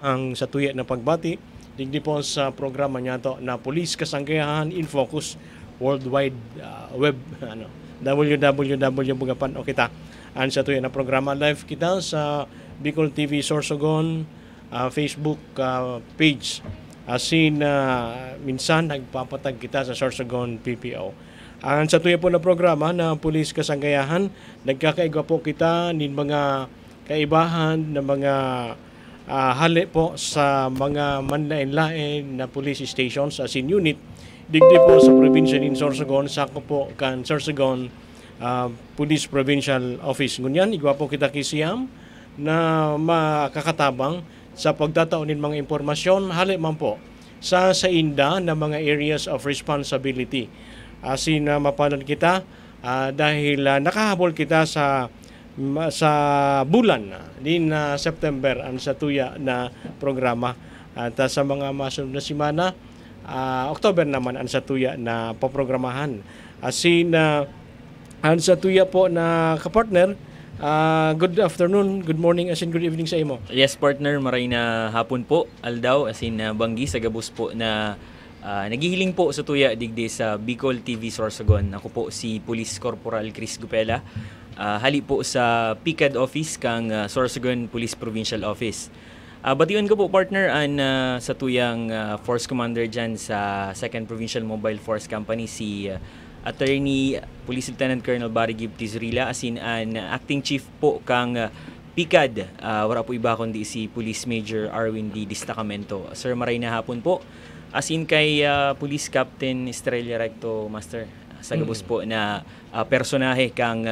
ang sa tuya na pagbati digdi po sa programa niya to na Police Kasangkayahan in Focus Worldwide Web www bugapan o kita ang sa tuya na programa live kita sa Bicol TV Sorsogon Facebook page asin minsan nagpapatag kita sa Sorsogon PPO. Ang sa tuya po na programa na Police Kasangkayahan nagkakaigwa po kita nin mga kaibahan na mga hali po sa mga manlain-lain na police stations as in unit digdi po sa probinsya ng Sorsogon sakop po kan Sorsogon Police Provincial Office. Ngunyan igwa po kita kisiyam na makakatabang sa pagdataon ng mga impormasyon hali man po sa inda na mga areas of responsibility asin mapanan kita dahil nakahabol kita sa bulan din September ang sa tuya na programa at sa mga masunod na simana October naman ang sa tuya na paprogramahan asin ang sa tuya po na kapartner. Good afternoon, good morning, as in good evening sa imo. Yes, partner, maray na hapon po, aldaw, as in banggi sa gabos po na naghihiling po sa tuya digdi sa Bicol TV Sorsogon. Ako po si Police Corporal Chris Gupela. Hali po sa PICAD Office kang Sorsogon Police Provincial Office. Batiwan ko po, partner, sa tuyang Force Commander dyan sa 2nd Provincial Mobile Force Company, si Attorney Police Lieutenant Colonel Barry Gibb Tizrila, as in an acting chief po kang PICAD. Wala po iba kundi si Police Major Arwin D. Distacamento. Sir, maray na hapon po. As in kay Police Captain Estrella Recto, Master, sa gabos po na personahe kang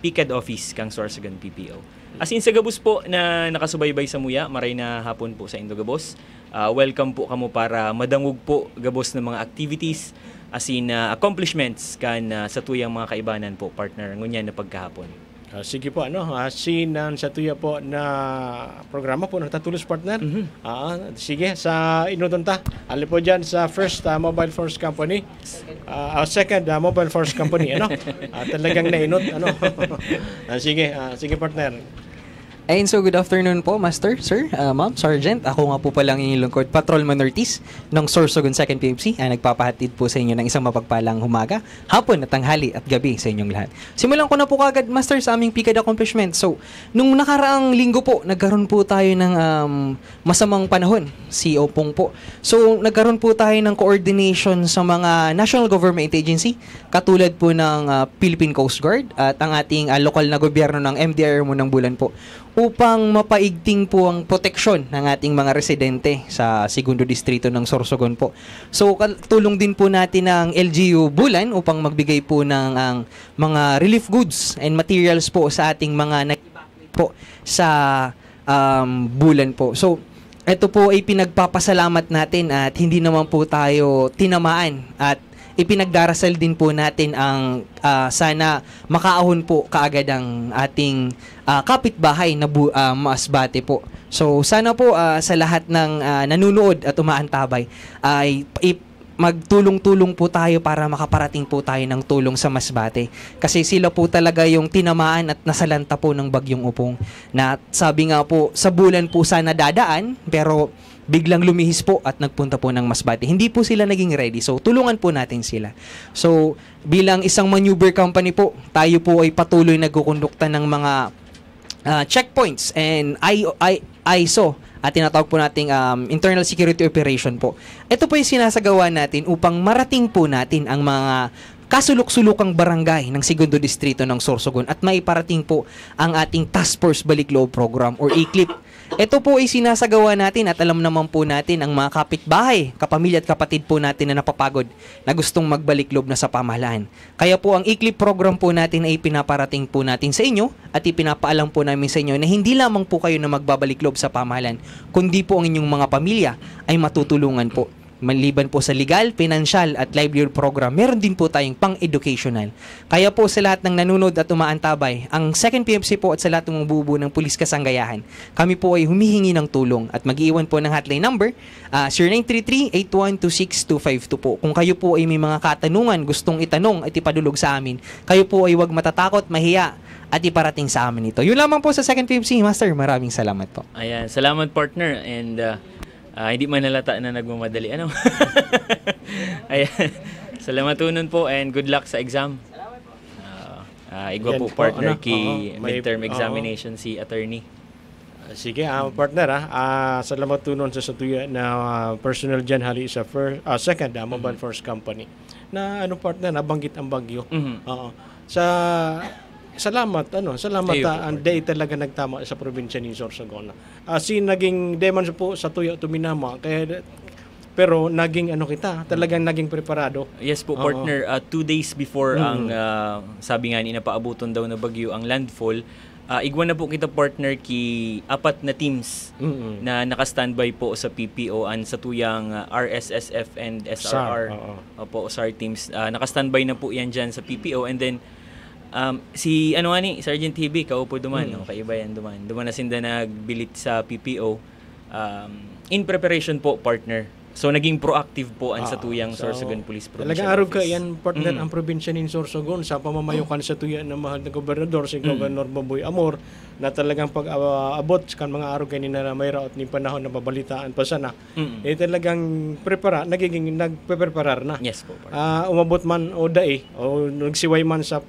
PICAD Office kang Sorsogon PPO. As in sa gabos po na nakasubaybay sa muya, maray na hapon po sa Indo Gabos. Welcome po kamo para madangog po gabos ng mga activities as in accomplishments kan sa tuyang mga kaibanan po, partner, ngunyan na pagkahapon. Sige po, sin sa tuya po na programa po nagtatulos, partner. Sige, sa inudunta ali po dyan sa first Mobile Force Company, second Mobile Force Company, talagang nainot, sige, partner. Ayun, so good afternoon po, Master, Sir, Ma'am, Sergeant. Ako nga po palang inyong lungkod, Patrolman Ortiz ng Sorsogon 2nd PFC. Nagpapahatid po sa inyo ng isang mapagpalang humaga, hapon at tanghali at gabi sa inyong lahat. Simulan ko na po kagad, Master, sa aming PICAD accomplishment. So, nung nakaraang linggo po, nagkaroon po tayo ng masamang panahon, si Opong po. So, nagkaroon po tayo ng coordination sa mga national government agency, katulad po ng Philippine Coast Guard at ang ating lokal na gobyerno ng MDRMO ng Bulan po, upang mapaigting po ang proteksyon ng ating mga residente sa segundo distrito ng Sorsogon po. So, tulong din po natin ng LGU Bulan upang magbigay po ng mga relief goods and materials po sa ating mga nag-evacuate po sa Bulan po. So, ito po ay pinagpapasalamat natin at hindi naman po tayo tinamaan at ipinagdarasal din po natin ang sana makaahon po kaagad ang ating kapitbahay na Masbate po. So sana po sa lahat ng nanunood at umaantabay ay magtulong-tulong po tayo para makaparating po tayo ng tulong sa Masbate. Kasi sila po talaga yung tinamaan at nasalanta po ng bagyong Upong. Na sabi nga po, sa Bulan po sana dadaan, pero biglang lumihis po at nagpunta po ng Masbate. Hindi po sila naging ready. So, tulungan po natin sila. So, bilang isang maneuver company po, tayo po ay patuloy nagkukondukta ng mga checkpoints and ISO at tinatawag po nating internal security operation po. Ito po yung sinasagawa natin upang marating po natin ang mga kasulok-sulukang barangay ng segundo distrito ng Sorsogon at maiparating po ang ating Task Force Balikloob Program or ICLIP. Ito po ay sinasagawa natin at alam naman po natin ang mga kapitbahay, kapamilya at kapatid po natin na napapagod na gustong magbalik loob na sa pamahalaan. Kaya po ang ICLIP program po natin ay pinaparating po natin sa inyo at ipinapaalam po namin sa inyo na hindi lamang po kayo na magbabalik loob sa pamahalaan, kundi po ang inyong mga pamilya ay matutulungan po. Maliban po sa legal, financial at livelihood program, meron din po tayong pang-educational. Kaya po sa lahat ng nanonood at umaantabay, ang 2nd PFC po at sa lahat ng bubuo ng Pulis Kasanggayahan, kami po ay humihingi ng tulong at mag-iwan po ng hotline number 0933-8126252 po. Kung kayo po ay may mga katanungan, gustong itanong at ipadulog sa amin, kayo po ay huwag matatakot, mahiya at iparating sa amin ito. Yun lamang po sa 2nd PFC, Master. Maraming salamat po. Ayan, salamat partner, and hindi man nalata na nagmamadali. Ano? Ayan. Salamat tunon po and good luck sa exam. Igwa Yan po po, partner ano? May midterm examination si attorney. Sige, partner, salamat tunon sa satuya na personal dyan hali sa second mobile first company na partner, nabanggit ang bagyo. Oo. Salamat ang day talaga nagtama sa probinsya ni Sorsogon. Naging demon po sa tuya tuminama kaya pero naging talagang naging preparado. Yes po partner, 2 days before ang sabi nga ni napaabuton daw na bagyo ang landfall, igwa na po kita partner ki 4 na teams na naka-standby po sa PPO and sa tuyang RSSF and SRR. Opo, SAR teams. Naka-standby na po yan dyan sa PPO, and then si Sergeant TB kaupo duman, kaiba yan duman na sinda nagbilit sa PPO in preparation po partner. So naging proactive po ang sa tuyang Sorsogon Police Provincial Talagang araw ka Office. yan partner ang probinsya ni Sorsogon sa pamamayukan sa tuya ng mahal na gobernador si Governor Baboy Amor na talagang pag-abot kan mga araw kayo na may raot ni panahon na babalitaan pa sana talagang nagpe-preparar na. Yes po partner. Umabot man o dae o nagsiway man sa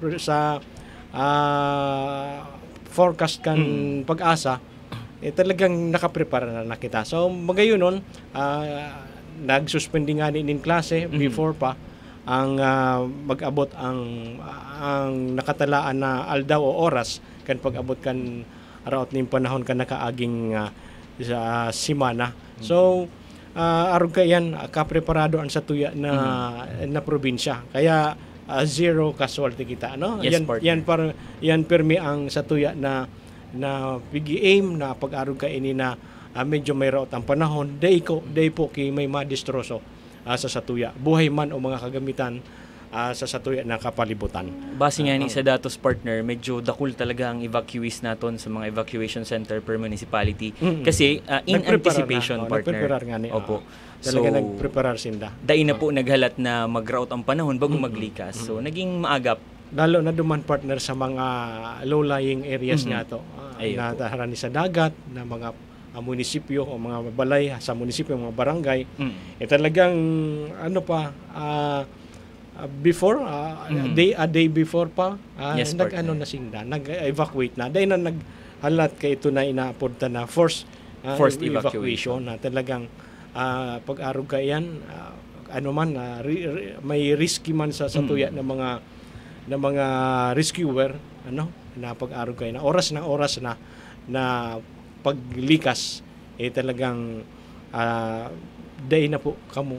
forecast kan pag-asa talagang nakaprepara na kita. So magayon nagsuspending nga din klase before pa ang mag-abot ang nakatalaan na aldaw o oras kan pag-abot kan araot ning panahon kan nakaaging sa simana. So aron kayan kapreparado an sa tuya na probinsya. Kaya zero casualty kita, no? Yes, yan permi ang sa tuya na pigi-aim na pag-arog ka ini na medyo may raot ang panahon, day po ki may madistroso sa satuya. Buhay man o mga kagamitan sa satuya na kapalibutan. Base nga ni sa datos partner, medyo dakul talaga ang evacuees naton sa mga evacuation center per municipality. Kasi in anticipation partner. Nagpreparar nga ni. Opo. Talaga nagpreparar sinda. Dai na po naghalat na mag-route ang panahon bago maglikas. So naging maagap. Lalo na duman partner sa mga low-lying areas nga to. Na taharani sa dagat, na mga munisipyo o mga balay sa munisipyo, mga barangay. Talagang before a day before pa nag-evacuate na. Dahil na naghalat kay ito na inaapunta na forced evacuation na talagang pag-arog ka yan may risky man sa tuya ng mga rescuer na pag-arog kayo na oras na paglikas talagang day na po kamo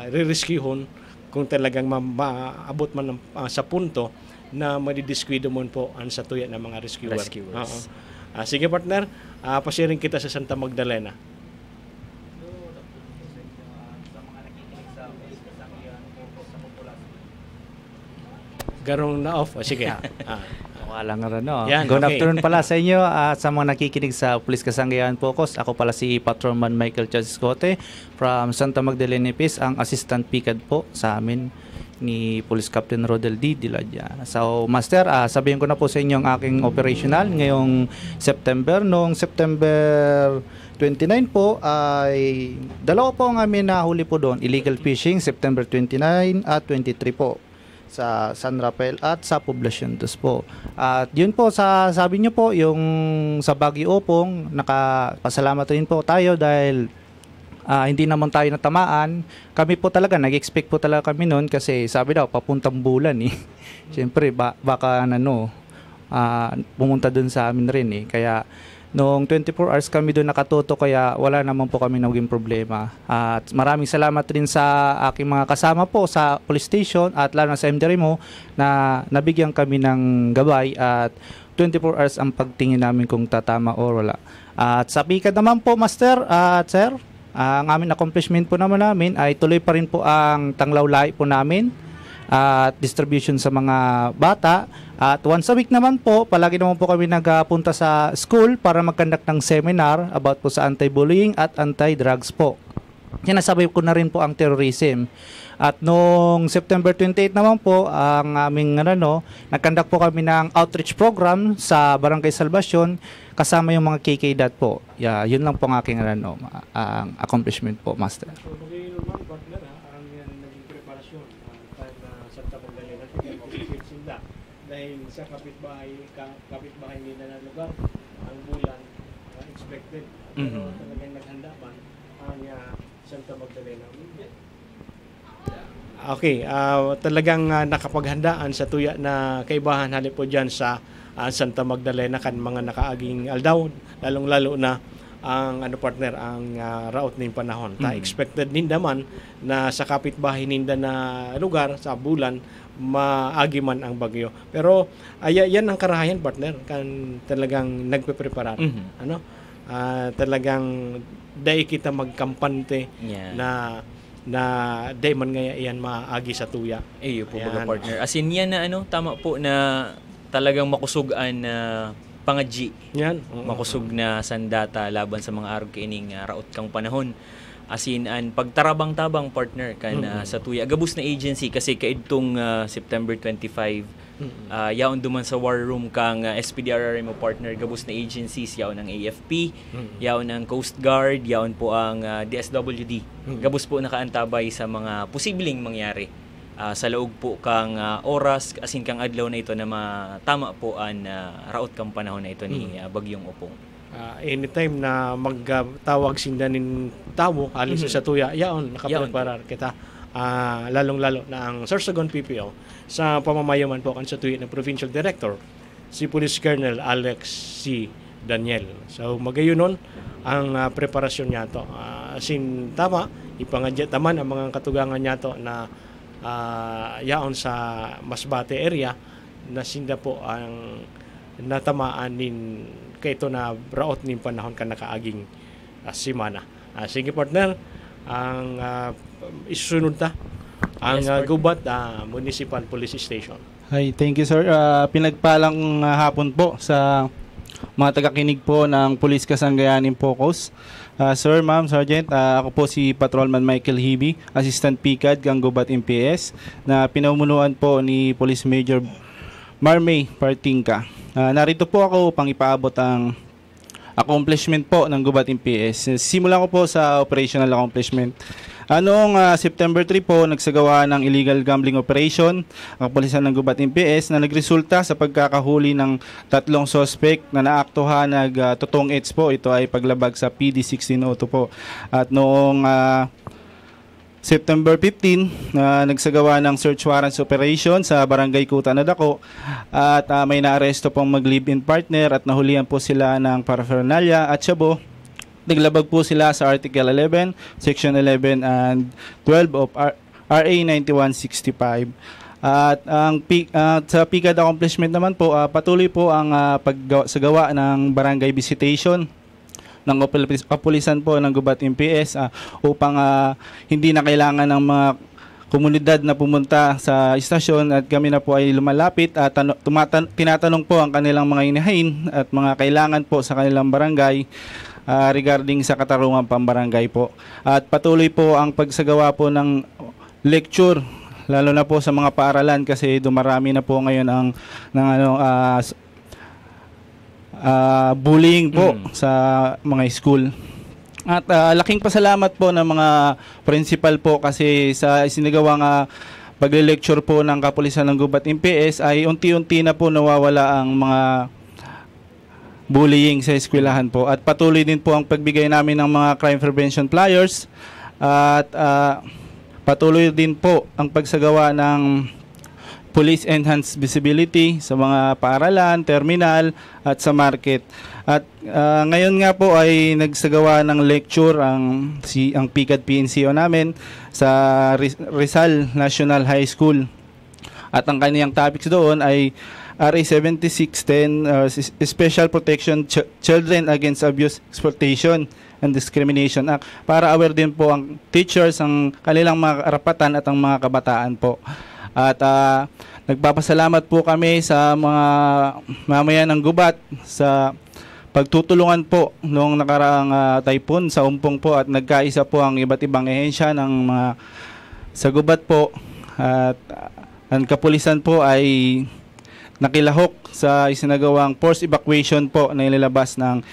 re-rescuehon kung talagang maabot man sa punto na madidiskwida mo po ang sa tuya ng mga rescuers. Sige partner, pasiring kita sa Santa Magdalena. Garong na off. Sige. Wala nga rin, no? Yan, Good okay. afternoon pala sa inyo at sa mga nakikinig sa Pulis Kasanggayahan Focus. Ako pala si Patrolman Michael Chasiscote from Santa Magdalena Peace, ang assistant PICAD po sa amin ni Police Captain Rodel D. Diladya. So, Master, sabihin ko na po sa inyo ang aking operational ngayong September. Noong September 29 po ay dalawa po ang amin nahuli po doon. Illegal fishing, September 29 at 23 po sa San Rafael at sa Poblacion 2 po. At yun po, sabi nyo po, yung sa Baguio Opong, nakapasalamat rin po tayo dahil hindi naman tayo natamaan. Kami po talaga, nag-expect po talaga kami noon kasi sabi daw, papuntang bulan eh. Siyempre, baka pumunta dun sa amin rin eh. Kaya noong 24 hours kami doon nakatuto, kaya wala naman po kami naging problema. At maraming salamat rin sa aking mga kasama po sa police station at lalo na sa MD Remo na nabigyan kami ng gabay at 24 hours ang pagtingin namin kung tatama o wala. At sa PICAD naman po, Master at Sir. Ang aming accomplishment po namin ay tuloy pa rin po ang tanglaw lahi po namin at distribution sa mga bata. At once a week naman po, palagi naman po kami nagpunta sa school para mag-conduct ng seminar about po sa anti-bullying at anti-drugs po. Sinasabay ko na rin po ang terrorism. At noong September 28 naman po, ang aming nag-conduct po kami ng outreach program sa Barangay Salvacion kasama yung mga KK-DAT po. Yun lang po ang aking ang accomplishment po, Master. So, magayon naman, partner, ang naging preparasyon tayo na Santa Magdalena sila dahil sa kapitbahay nila na lugar, ang bulan expected. Pero talagang naghanda man ang Santa Magdalena. Okay, talagang nakapaghandaan sa tuya na kaibahan halip po dyan sa Santa Magdalena kan mga nakaaging aldaw, lalong-lalo na ang partner ang raot ning panahon. Ta expected din naman na sa kapitbahay ninda na lugar sa bulan maagi man ang bagyo. Pero yan ang karahayan, partner, kan talagang nagpe-preparar. Talagang dai kita magkampante na day man nga yan maagi sa tuya. Iyo po baga, partner. As in yan na tama po na talagang makusugan na pangadji. Yan. Makusog na sandata laban sa mga arog kining raot kang panahon. As in pagtarabang-tabang, partner kan sa tuya gabus na agency kasi kaidtong September 25 yaon duman sa war room kang SPDRRM mo, partner, gabus na agencies, yaon ang AFP, yaon ang Coast Guard, yaon po ang DSWD. Gabus po nakaantabay sa mga posibleng mangyari sa laog po kang oras, asin kang adlaw na ito na matama po ang raot kang panahon na ito ni Bagyong Opong. Anytime na magtawag sindanin tawo alis sa tuya, yaon nakapreparar kita. Lalong-lalo na ang Sorsogon PPO sa pamamayaman po kan sa tuyo ng Provincial Director, si Police Colonel Alex C. Daniel. So magayon ang preparasyon niya to. Asin tama, ipangadya taman ang mga katugangan niya to na yaon sa Masbate area na sinda po ang natamaan nin kayto na raot nin panahon ka nakaaging simana. Sige, partner, ang isunod ta ang Gubat Municipal Police Station. Hi, thank you, sir. Pinagpalang hapon po sa mga tagakinig po ng Police Kasanggayanin Focus. Sir, ma'am, sergeant, ako po si Patrolman Michael Hibi, Assistant PCAD ng Gubat MPS, na pinamumunuan po ni Police Major Marmay Partingka. Narito po ako upang ipaabot ang accomplishment po ng Gubat MPS. Simulan ko po sa operational accomplishment. Noong September 3 po, nagsagawa ng illegal gambling operation ang kapulisan ng Gubat MPS na nagresulta sa pagkakahuli ng 3 suspect na naaktuhan totoong EDS po. Ito ay paglabag sa PD 1602 po. At noong September 15, nagsagawa ng search warrants operation sa Barangay Kuta na Dako at may naaresto pong mag-live-in partner at nahulihan po sila ng paraphernalia at syabo. Naglabag po sila sa Article 11, Section 11 and 12 of RA 9165. At sa PCAD accomplishment naman po, patuloy po ang pagsagawa ng barangay visitation ng kapulisan po ng Gubat MPS upang hindi na kailangan ng mga komunidad na pumunta sa istasyon at kami na po ay lumalapit at tinatanong po ang kanilang mga inahin at mga kailangan po sa kanilang barangay regarding sa katarungan pambarangay po. At patuloy po ang pagsagawa po ng lecture lalo na po sa mga paaralan kasi dumarami na po ngayon bullying po sa mga school. At laking pasalamat po ng mga principal po kasi sa isinagawang pagle-lecture po ng kapulisan ng Gubat MPS ay unti-unti na po nawawala ang mga bullying sa eskwelahan po. At patuloy din po ang pagbigay namin ng mga crime prevention flyers at patuloy din po ang pagsagawa ng police enhanced visibility sa mga paaralan, terminal at sa market. At ngayon nga po ay nagsagawa ng lecture ang PCAD PNCO namin sa Rizal National High School. At ang kaniyang topics doon ay RA 7610, Special Protection Children Against Abuse, Exploitation and Discrimination Act, para aware din po ang teachers ang kanilang mga karapatan at ang mga kabataan po. At nagpapasalamat po kami sa mga mamayan ng Gubat sa pagtutulungan po noong nakaraang typhoon sa Umpong po, at nagkaisa po ang iba't ibang ehensya ng mga sa Gubat po, at ang kapulisan po ay nakilahok sa isinagawang forced evacuation po na ilalabas ng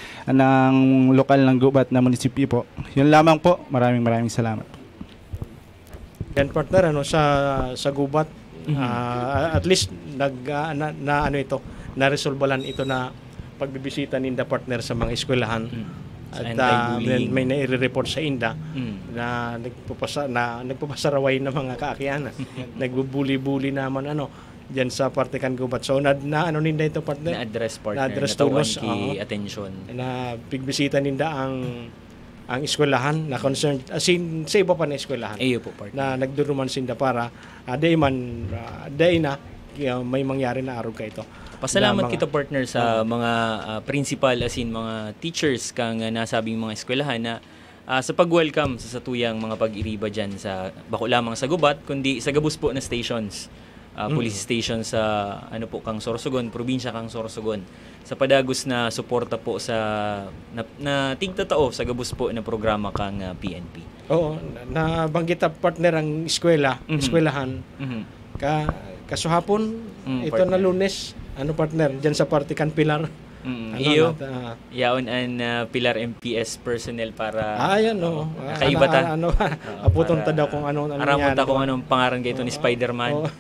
lokal ng Gubat na munisipyo po. Yun lamang po. Maraming salamat. Yan partner, sa Gubat, at least naresolbalan ito na pagbibisita ninda partner sa mga eskwelahan. At may nai-report sa INDA na nagpapasaraway ng mga kaakianan. Nagbubuli-buli naman diyan sa Partikan Gubat. So ano ninda ito partner? Na-address partner. Na-address Natawan tulos, ki attention. Na pigbisita ninda ang eskwelahan na concerned sa iba pa na eskwelahan. Iyo po partner. Na nagduruman sinda para may mangyari na araw ka ito. Pasalamat kita partner sa mga principal as in mga teachers kang nasabing mga eskwelahan na sa pag-welcome sa satuyang mga pag-iriba dyan sa bako lamang sa Gubat kundi sa gabus po na stations, police station sa kang Sorsogon, probinsya kang Sorsogon, sa padagos na suporta po sa na tigtatao sa gabus po na programa kang PNP. Oo, nabanggit partner ang eskwelahan. Kasuhapon ito partner. na Lunes, partner diyan sa Partikan Pilar. Iyo, yaon ang Pilar MPS personnel para kaibata. Aputon ta daw kung ano aramon ta kung anong pangaran kay ito ni Spider-Man.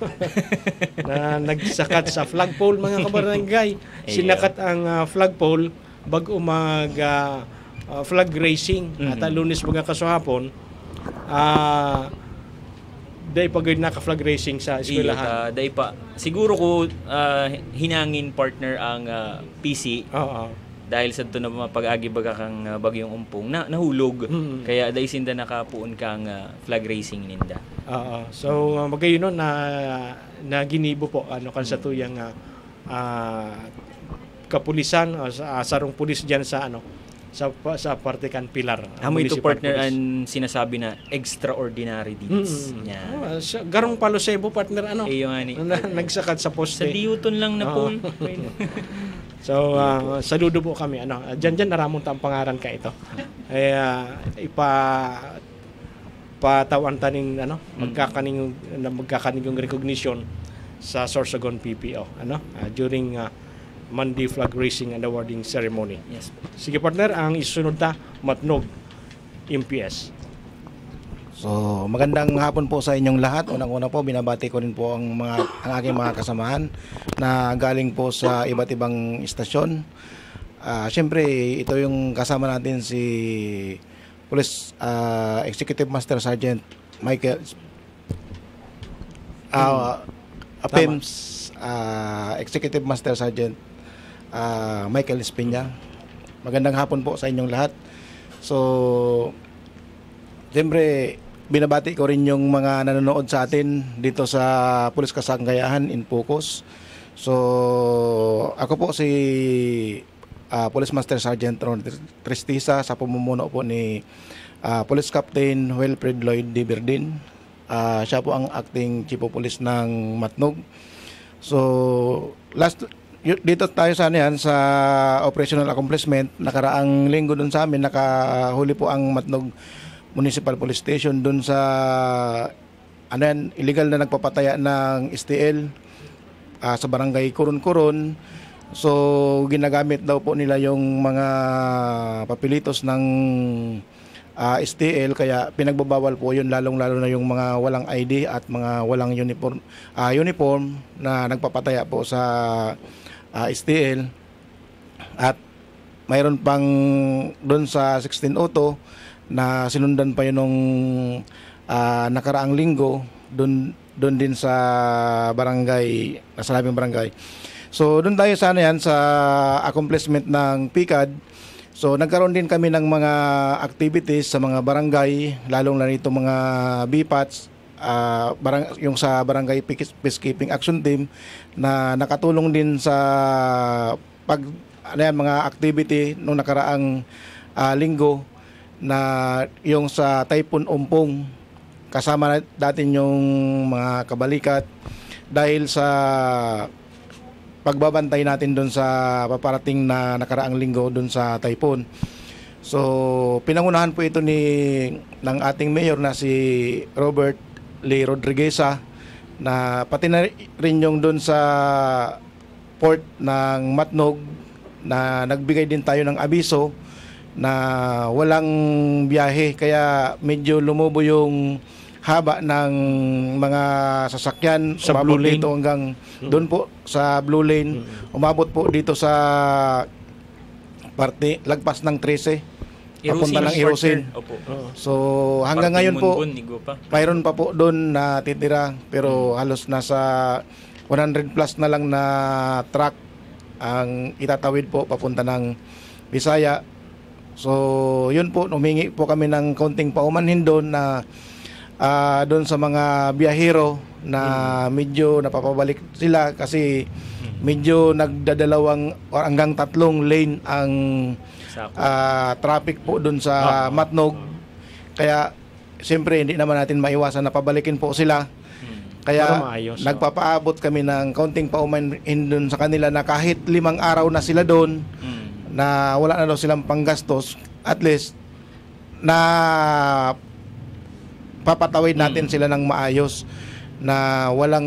Na nagsakat sa flagpole mga kabarangay. Sinakat ang flagpole bago flag racing at Lunes mga kasuhapon. Day pagod na ka-flag racing sa eskwelahan. Day pa. Siguro ko hinangin partner ang PC. Dahil sa ito na mapag-agi baga kang bagyong umpong nahulog. Kaya day sinda nakapuon kang flag racing ninda. So magayon na ginibo po kan sa tuyang kapulisan sarong pulis diyan sa Partikan Pilar. Amo ito partner ang sinasabi na extraordinary deeds niya. Garong palo sebo partner nagsakat sa poste. Sa liuton lang na pole. So saludo po kami diyan naramon ta ang pangaran ka ito. Patawan taning magkakaningong recognition sa Sorsogon PPO during Monday flag racing and awarding ceremony. Yes. Sige partner, ang isunod ta Matnog MPS. So, magandang hapon po sa inyong lahat. Unang-una po, binabati ko rin po ang aking mga kasamahan na galing po sa iba't ibang istasyon. Siyempre, ito yung kasama natin si Police Executive Master Sergeant Michael PIMS Executive Master Sergeant Michael Espina. Magandang hapon po sa inyong lahat. So, siyempre, binabati ko rin yung mga nanonood sa atin dito sa Pulis Kasangkayahan in Focus. So, ako po si Police Master Sergeant Ron Tristisa sa pamumuno po ni Police Captain Wilfred Lloyd D. Berdin. Siya po ang acting Chief of Police ng Matnog. So, dito tayo sa operational accomplishment. Nakaraang linggo dun sa amin, nakahuli po ang Matnog Municipal Police Station dun sa illegal na nagpapataya ng STL sa barangay Kurun-Kurun. So, ginagamit daw po nila yung mga papilitos ng STL, kaya pinagbabawal po yun, lalong-lalo na yung mga walang ID at mga walang uniform na nagpapataya po sa STL. At mayroon pang doon sa 1602 na sinundan pa yun nung nakaraang linggo doon din sa barangay, nasa labing barangay. So doon tayo sa accomplishment ng PICAD. So nagkaroon din kami ng mga activities sa mga barangay, lalong na nito mga BPATs yung sa Barangay Peacekeeping Action Team na nakatulong din sa mga activity nung nakaraang linggo na yung sa Typhoon Umpong, kasama natin yung mga kabalikat dahil sa pagbabantay natin doon sa paparating na nakaraang linggo doon sa typhoon. So pinangunahan po ito ng ating mayor na si Robert Lee Rodrigueza, na pati na rin yung doon sa port ng Matnog na nagbigay din tayo ng abiso na walang biyahe, kaya medyo lumubo yung haba ng mga sasakyan Sa umabot Blue Lane. dito hanggang doon po sa Blue Lane, umabot po dito sa parte lagpas ng 13 papunta ng Irosin. Opo. So hanggang ngayon po Munbun, Nigo pa. mayroon pa po doon na titira, pero halos nasa 100 plus na lang na truck ang itatawid po papunta ng Bisaya. So yun po, humingi po kami ng kaunting paumanhin doon na doon sa mga biyahero na medyo napapabalik sila kasi medyo nagdadalawang or hanggang 3 lane ang traffic po doon sa Matnog. Kaya siyempre hindi naman natin maiwasan na pabalikin po sila. Para Kaya maayos, nagpapaabot kami ng kaunting paumanhin doon sa kanila na kahit 5 araw na sila doon, na wala na daw silang panggastos, at least na papatawid natin sila ng maayos, na walang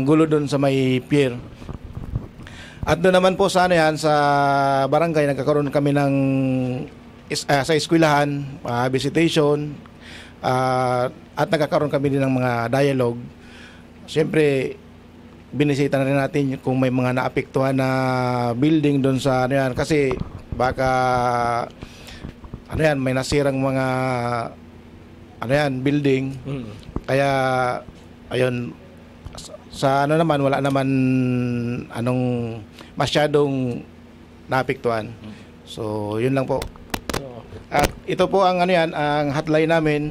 gulo doon sa may pier. At doon naman po sa sa barangay, nagkakaroon kami ng sa eskwelahan, visitation, at nagkakaroon kami din ng mga dialogue. Siyempre, binisita na rin natin kung may mga naapektuhan na building doon sa kasi baka may nasirang mga building. Kaya ayun, sa naman wala naman masyadong naapektuhan. So yun lang po. At ito po ang ang hotline namin.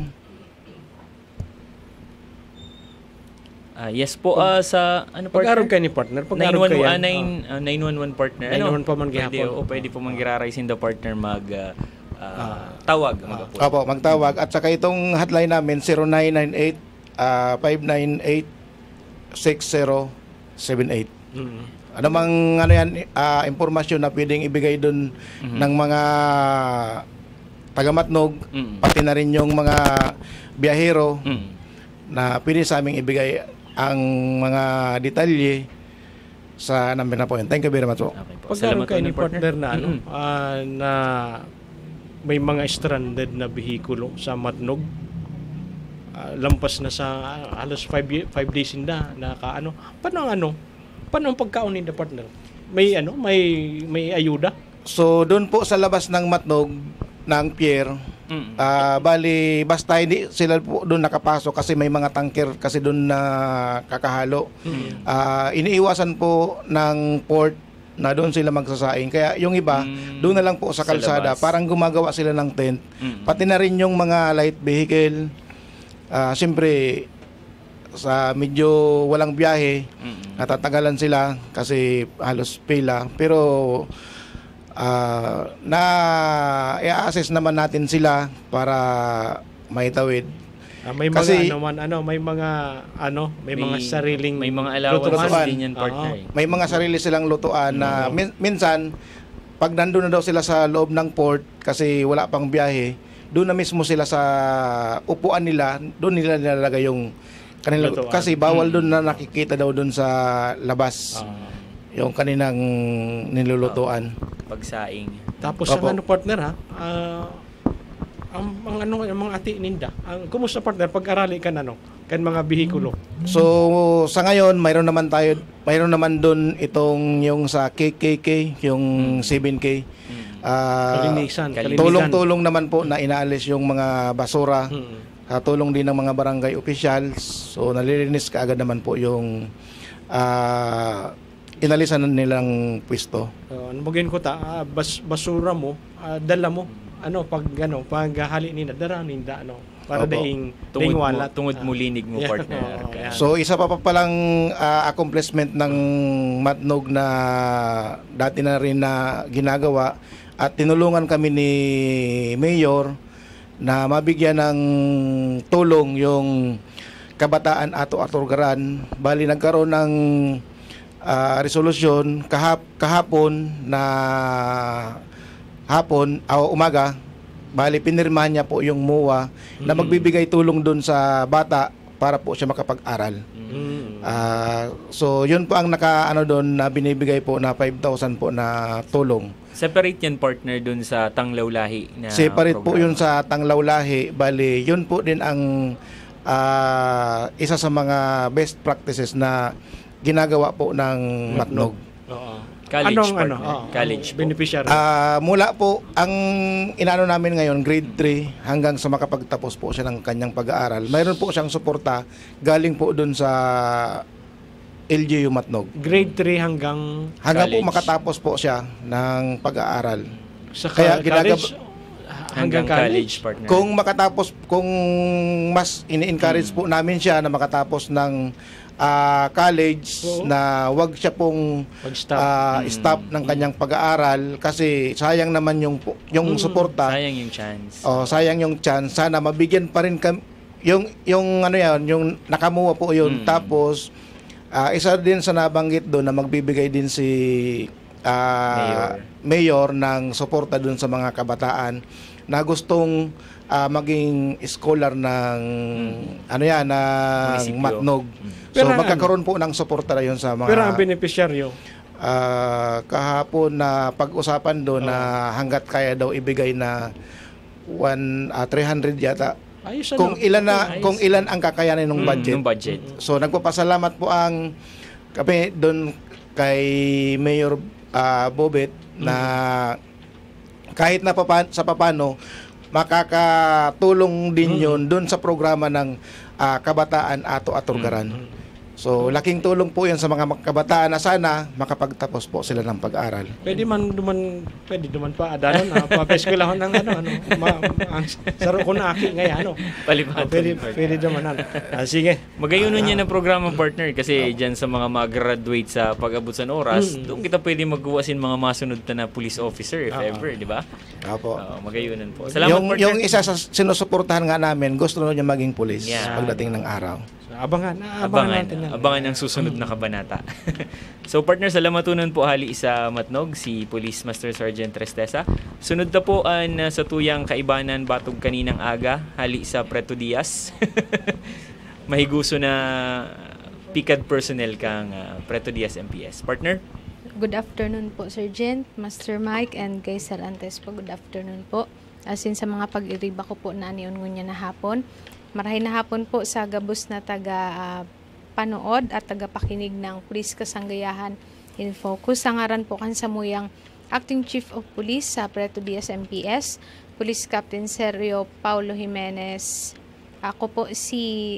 Yes po, sa Pag-arog kayo ni partner, pag-arog kayo. 911 partner. 911 pa man Pwede, gihapon. pwede po mangira-rise in the partner tawag. Opo, magtawag. At saka itong hotline namin 0998 598 6078. Ano mang impormasyon na pwedeng ibigay doon ng mga taga-Matnog, pati na rin yung mga biyahero na pwede sa aming ibigay ang mga detalye sa number na po yun. Thank you very much po. Okay po. Pag-arog Salamat kayo po ni ng partner na na may mga stranded na behikulo sa Matnog. Lampas na sa halos 5 days na nakaano. Paano ang pagkaon ni partner? May may ayuda. So doon po sa labas ng Matnog ng pier, bali basta hindi sila po doon nakapasok kasi may mga tanker kasi doon na kakahalo. Iniiwasan po ng port na doon sila magsasaing. Kaya yung iba, doon na lang po sa kalsada. labas. Parang gumagawa sila ng tent. Pati na rin yung mga light vehicle. Siyempre, sa medyo walang biyahe, natatagalan sila kasi halos pila. Pero, i-assess naman natin sila para maitawid. May Kasi- mga may mga sariling may mga allowance lutuan. din yan partner. May mga sarili silang lutuan na minsan pag nandun na daw sila sa loob ng port kasi wala pang biyahe, doon na mismo sila sa upuan nila, doon nila nilalagay yung kanilang Lutuan. kasi bawal doon na nakikita daw doon sa labas yung kanilang nilulutuan. Pagsaing. Tapos Opo. ang partner ang mga ati ninda. Kumusta partner pag-arali kan kan mga behikulo? So sa ngayon mayroon naman doon itong yung sa KKK, yung 7K. Kalinisan. Tulong-tulong naman po na inaalis yung mga basura. Tulong din ng mga barangay officials. So nalilinis kaagad naman po yung inalisan nilang pwesto. Bugin ko basura mo, dala mo pag hali nila dara ninda para Opo. daing walat. Tungod mo linig mo, Yeah. partner. Oo, yan. So isa pa palang accomplishment ng Matnog na dati na rin na ginagawa at tinulungan kami ni Mayor na mabigyan ng tulong yung kabataan Ato Aturgaran. Bali nagkaroon ng resolusyon kahapon na umaga. Bali pinirmahan niya po yung MOA na magbibigay tulong doon sa bata para po siya makapag-aral. So yun po ang doon na binibigay po na 5,000 po na tulong. Separate yan, partner, dun sa Tanglaw Lahi na Separate po programa. yun sa Tanglaw Lahi. Bali yun po din ang isa sa mga best practices na ginagawa po ng Matnog. Oo. College, Anong partner. College po. beneficiary? Mula po, ang inaano namin ngayon, grade 3, hanggang sa makapagtapos po siya ng kanyang pag-aaral. Mayroon po siyang suporta galing po dun sa LGU Matnog. Grade 3 hanggang Hanggang po College. makatapos po siya ng pag-aaral. sa Kaya college? Hanggang college, partner. Kung makatapos, kung mas ini-encourage po namin siya na makatapos ng college, Oo. na wag siya pong Pag-stop. stop ng kanyang pag-aaral kasi sayang naman yung suporta. Sayang yung chance. Sayang yung chance. Sana mabigyan pa rin kami yung yung nakamuha po yun. Tapos isa din sa nabanggit doon na magbibigay din si mayor ng suporta doon sa mga kabataan na gustong maging scholar ng ng Munisipyo. Matnog. Pero So ang magkakaroon po ng suporta na yun sa mga Pero ang beneficiaryo, kahapon na pag-usapan doon na hanggat kaya daw ibigay na 300 yata. ayos Kung ilan ang kakayanin ng budget. Yung budget. So nagpapasalamat po ang kami doon kay Mayor Bobet na kahit na sa papano makakatulong din yun doon sa programa ng kabataan Ato Aturgaran. So laking tulong po yan sa mga kabataan na sana makapagtapos po sila ng pag-aral. Pwede duman pa adanon papeskwelahon ng ang saro ko na aki ngayon Palipatan. pwede duman sige. Magayunan niya ng programa, partner, kasi dyan sa mga mag-graduate sa pag-abot sa oras, doon kita pwede magkuwasin mga masunod na police officer if ever, di ba? Opo. Magayunan po. Salamat, partner. Yung isa sa sinusuportahan nga namin, gusto niya maging pulis Yeah. pagdating ng araw. Abangan natin yan. Abangan ang susunod na kabanata. So, partner, salamatunan po hali sa Matnog, si Police Master Sergeant Tristesa. Sunod na po ang sa tuyang kaibanan batog kaninang aga, hali sa Preto Diaz. Mahiguso na pikad personnel kang Preto Diaz MPS. Partner? Good afternoon po, Sergeant, Master Mike, and kay Sir Antes po. Good afternoon po. Asin sa mga pag-iriba ko po na aniyon ngunya na hapon. Marahay na hapon po sa gabos na panood at tagapakinig ng Police Kasanggayahan in Focus. Sangaran po kan sa muyang Acting Chief of Police sa Preto Diaz MPS, Police Captain Sergio Paulo Jimenez. Ako po si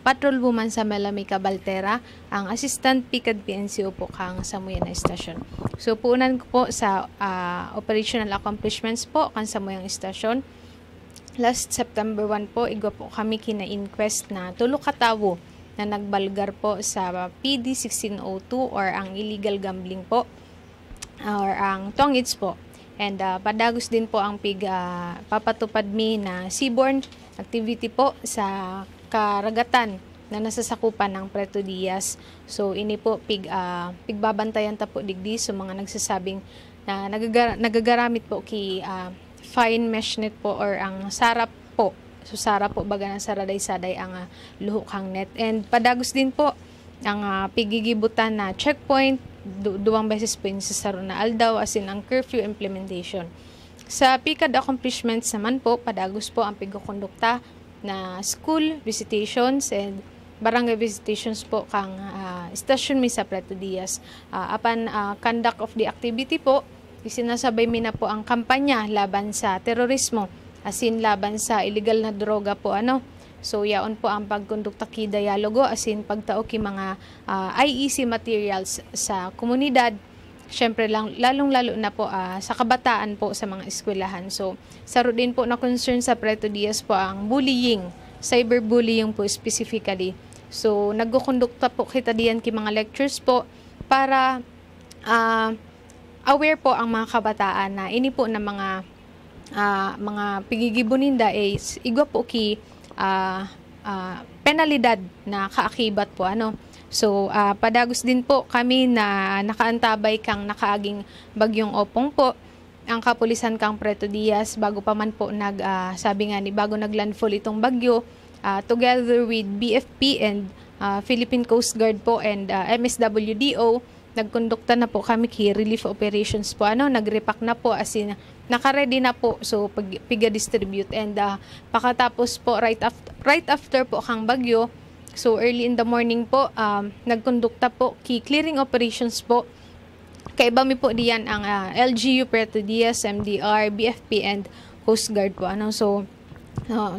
patrolwoman sa Melamica Baltera, ang Assistant Pikad PNCO po kang Samuyan na istasyon. So puunan ko po sa operational accomplishments po kan Samuyang istasyon. Last September 1 po, igwa po kami kina-inquest na 3 katawo na nagbalgar po sa PD 1602 or ang illegal gambling po or ang tongits po. And padagos din po ang papatupad mi na seaborne activity po sa karagatan na nasasakupan ng Preto Diaz. So ini po pigbabantayan ta po digdi sa mga nagsasabing na nagagaramit po ki fine mesh net po or ang sarap po. So sarap po baga ng saraday-saday ang luhok hang net. And padagos din po ang pigigibutan na checkpoint, 2 beses po yung sa saro na aldaw as in ang curfew implementation. Sa pikad accomplishments naman po, padagos po ang pigkukondukta na school visitations and barangay visitations po kang station mi sa Preto Diaz. Upon conduct of the activity po, isinasabay mi na po ang kampanya laban sa terorismo, as in laban sa illegal na droga po So yaon po ang pagkondukta ki dialogo as in pagtao ki mga IEC materials sa komunidad syempre lalong-lalo na po sa kabataan po sa mga eskwelahan. So, saro din po na concern sa Preto Diaz po ang bullying, cyberbullying po specifically. So, nagkukondukta po kita diyan ki mga lectures po para aware po ang mga kabataan na ini po na mga pigigibuninda is igwa po ki penalidad na kaakibat po So padagos din po kami na nakaantabay kang nakaaging bagyong Opong po ang kapulisan kang Preto Diaz bago pa man po sabi nga ni bago naglandfall itong bagyo together with BFP and Philippine Coast Guard po and MSWDO nagkondukta na po kami ki relief operations po nagrepack na po as in naka-ready na po so piga-distribute and pakatapos po right after po kang bagyo so early in the morning po nagkondukta po ki clearing operations po kay iba mi po diyan ang LGU Preto Diaz, MDR, BFP and Coast Guard po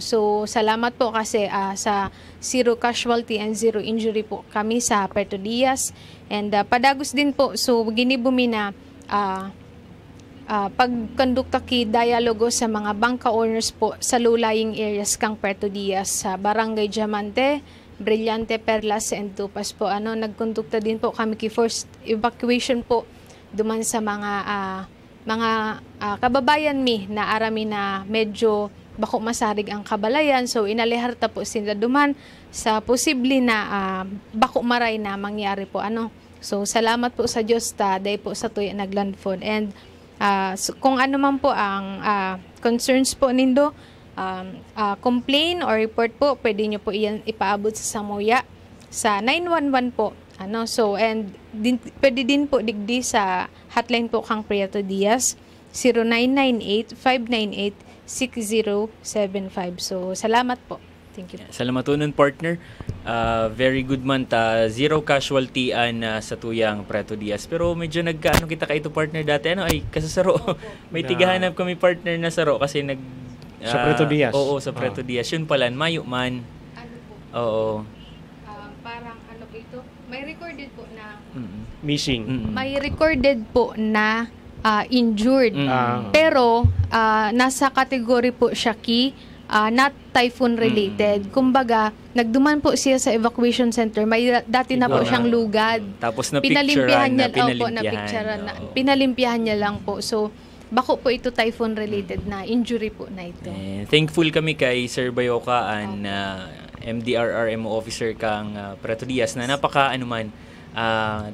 so salamat po kasi sa zero casualty and zero injury po kami sa Preto Diaz and padagos din po so ginibumi na pagkondukta ki dialogo sa mga bangka owners po sa low-lying areas kang Preto Diaz sa Barangay Diamante, Brillante, Perlas and Tupas po nagkondukta din po kami ki first evacuation po duman sa mga kababayan mi na arami na medyo bako masarig ang kabalayan so inaliharta po sila duman sa posible na bako maray na mangyari po so salamat po sa Diyos day po sa tuya naglandfall and so, kung ano man po ang concerns po nindo complain or report po pwede nyo po iyan ipaabot sa Samoya sa 911 po so and pwede din po digdi sa hotline po kang Preto Diaz 0998-598-6075 so salamat po. Thank you. Salamat po nun, partner. Very good man zero casualty sa tuyang Preto Diaz. Pero medyo nagkaano kita kaito partner dati ay kasasaro. May tigahanap kami partner na saro kasi sa Preto Diaz. Oo, sa Preto Diaz. Yun pala, mayo man. Po? Oo. Parang ito, may recorded po na Missing. may recorded po na injured. Pero nasa category po siya not typhoon related. Kumbaga, nagduman po siya sa evacuation center. May dati na po siyang lugad. Tapos pinalimpihan niya na pinalimpihan niya lang po. So, bako po ito typhoon related na injury po na ito. Thankful kami kay Sir Bayoka and MDRRMO officer kang Preto Diaz na napaka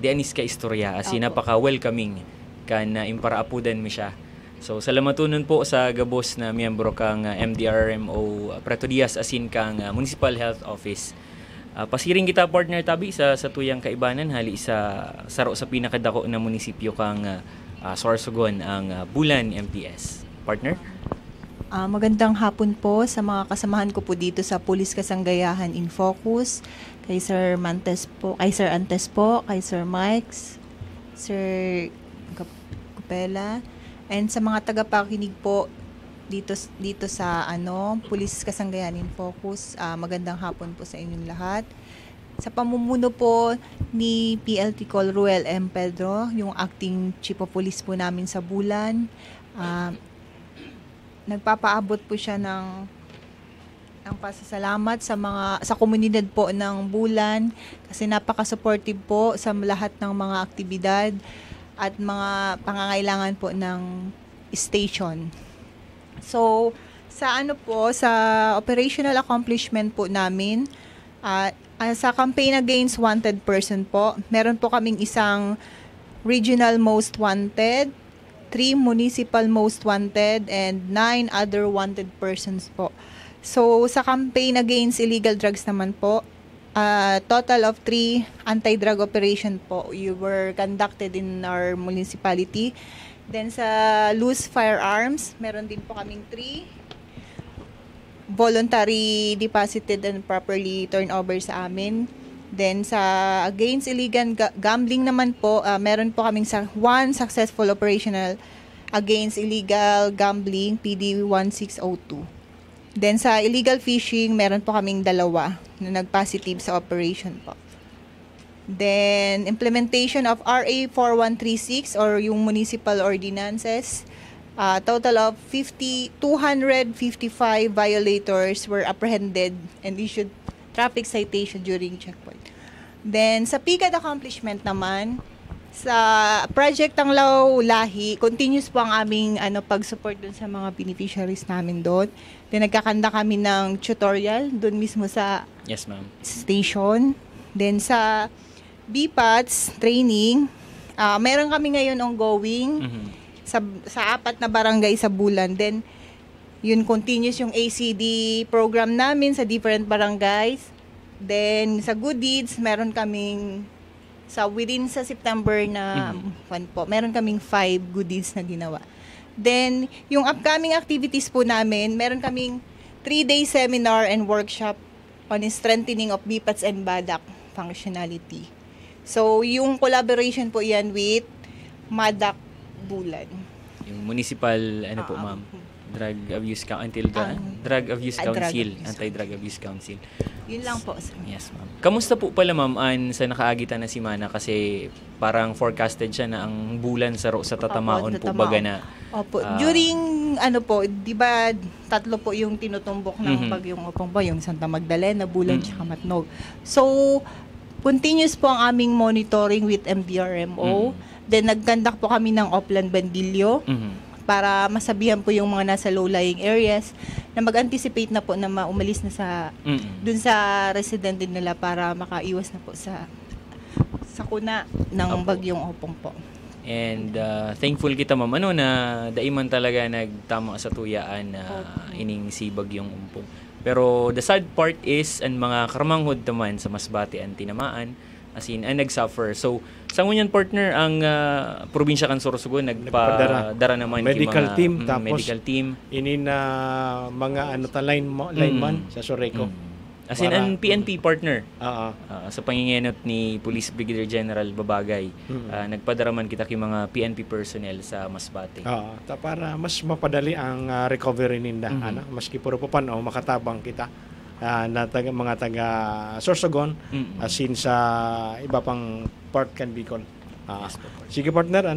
dianis ka istorya as napaka welcoming kan imparaapudan mi siya. So salamatunon po sa gabos na miyembro kang MDRMO Preto Diaz asin kang Municipal Health Office. Pasiring kita partner tabi sa tuyang kaibanan hali sa saro sa pinakadako na munisipyo kang Sorsogon ang Bulan MTS. Partner? Magandang hapon po sa mga kasamahan ko po dito sa Pulis Kasanggayahan in Focus, kay Sir Antes po, kay Sir Mike, Sir Gupela, and sa mga tagapakinig po dito sa Pulis Kasanggayahan in Focus. Magandang hapon po sa inyong lahat. Sa pamumuno po ni PLT Col Ruel M. Pedro, yung acting chief of police po namin sa Bulan, nagpapaabot po siya ng pasasalamat sa komunidad po ng Bulan kasi napaka-supportive po sa lahat ng mga aktibidad at mga pangangailangan po ng station. So, sa operational accomplishment po namin, sa campaign against wanted person po, meron po kaming isang regional most wanted, 3 municipal most wanted, and 9 other wanted persons po. So, sa campaign against illegal drugs naman po, total of 3 anti-drug operation po were conducted in our municipality. Then sa loose firearms, meron din po kaming 3 voluntary deposited and properly turned over sa amin. Then sa against illegal gambling naman po, meron po kaming 1 successful operational against illegal gambling, PD 1602. Then sa illegal fishing, meron po kaming 2 na nag-positive sa operation po. Then, implementation of RA 4136 or yung municipal ordinances. Total of 255 violators were apprehended and issued traffic citation during checkpoint. Then, sa PICAD accomplishment naman, sa Project Tanglaw Lahi, continuous po ang aming pag-support dun sa mga beneficiaries namin doon. Then, nagkakanda kami ng tutorial doon mismo sa Yes, ma'am. station. Then, sa BPATS training, meron kami ngayon ongoing sa 4 na barangay sa Bulan. Then, yun continuous yung ACD program namin sa different barangays. Then, sa Good Deeds, meron kaming within sa September na meron kaming 5 good deeds na ginawa. Then, yung upcoming activities po namin, meron kaming 3-day seminar and workshop on strengthening of BPATS and BADAC functionality. So, yung collaboration po yan with MADAC Bulan. Yung municipal, ma'am? Drug Abuse Council, Drug Abuse Council, Anti-Drug Abuse Council. Yun lang po, sir. Yes, ma'am. Kamusta po pala, ma'am, sa nakaagitan na si Mana kasi parang forecasted siya na ang bulan sa tatamaon po baga na. Opo. During, di ba, 3 po yung tinutumbok ng bagyong Opong ba, yung Santa Magdalena, Bulan, tsaka Matnog. So, continuous po ang aming monitoring with MDRMO. Then, nag-conduct po kami ng Oplan Bandilyo. Para masabihan po yung mga nasa low-lying areas na mag-anticipate na po na umalis na dun sa residente nila para makaiwas na po sa kuna ng bagyong Opong po. And thankful kita, ma'am, na daiman talaga nagtama sa tuyaan na ining si bagyong Opong. Pero the sad part is ang mga karamanghod naman sa Masbate ang tinamaan, as in, nag-suffer. So, sa ngunyan partner, ang probinsya kan Sorsogon nagpadara naman medical mga, team, tapos medical team. Ini na mga lineman sa Soreco. As in, ang PNP partner, Oo. sa pangingenot ni Police Brigadier General Babagay, nagpadara man kita kay mga PNP personnel sa Masbate. Oo, para mas mapadali ang recovery ninda, maski puro pa o makatabang kita. Na mga taga Sorsogon, as in sa iba pang part kan Bicol. Sige partner,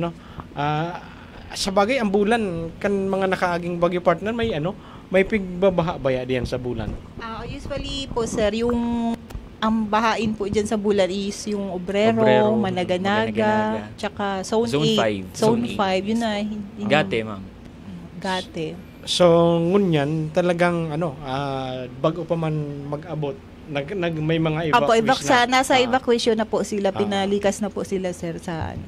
sa bagay ang bulan kan mga nakaaging bagyo partner may pigbabaha baya diyan sa bulan. Usually po sir, yung ang bahain po diyan sa bulan is yung Obrero, Managanaga, tsaka Zone 8. Zone 5, yun na. Gate, ma'am. Gate. So ngunyan talagang bago pa man mag-abot may mga evacuation nasa evacuation na po sila, pinalikas na po sila sir sa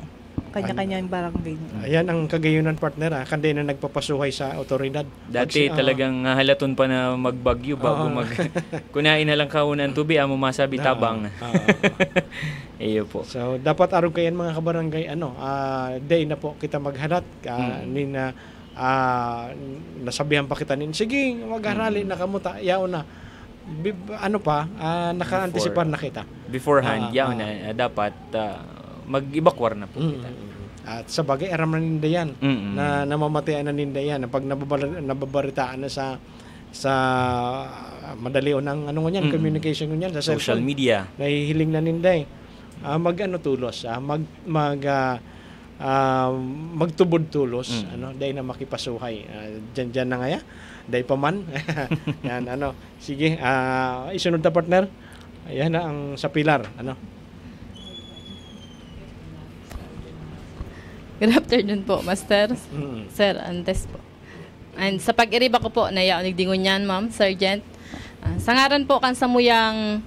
kanya-kanyang barangay. Ayan ang kagayunan partner, kanday na nagpapasuhay sa otoridad. Dati talagang halaton pa na magbagyo bago kunain na lang kaunan tubi amo masabi tabang. Iyo po. So dapat araw kayan mga kabarangay day na po kita maghanat nasabihan pa kita sige mag-arali na kamuta yaw na naka-anticipan na kita beforehand na dapat mag-evacuate na po kita. At sa bagay aram na ninda yan na namamatayan na ninda yan pag nababaritaan na sa madali o ng communication ngunyan sa social media nahihiling na ninda tulos magtubod tulos dahil na makipasuhay dyan na nga dahil pa man yan sige isunod na partner ayan na ang sa pilar Good afternoon po, Master. Sir, Antes po. And sa pag-iriba ko po, nayaonig dingon yan, Ma'am, Sergeant. Sa ngaran po kan sa muyang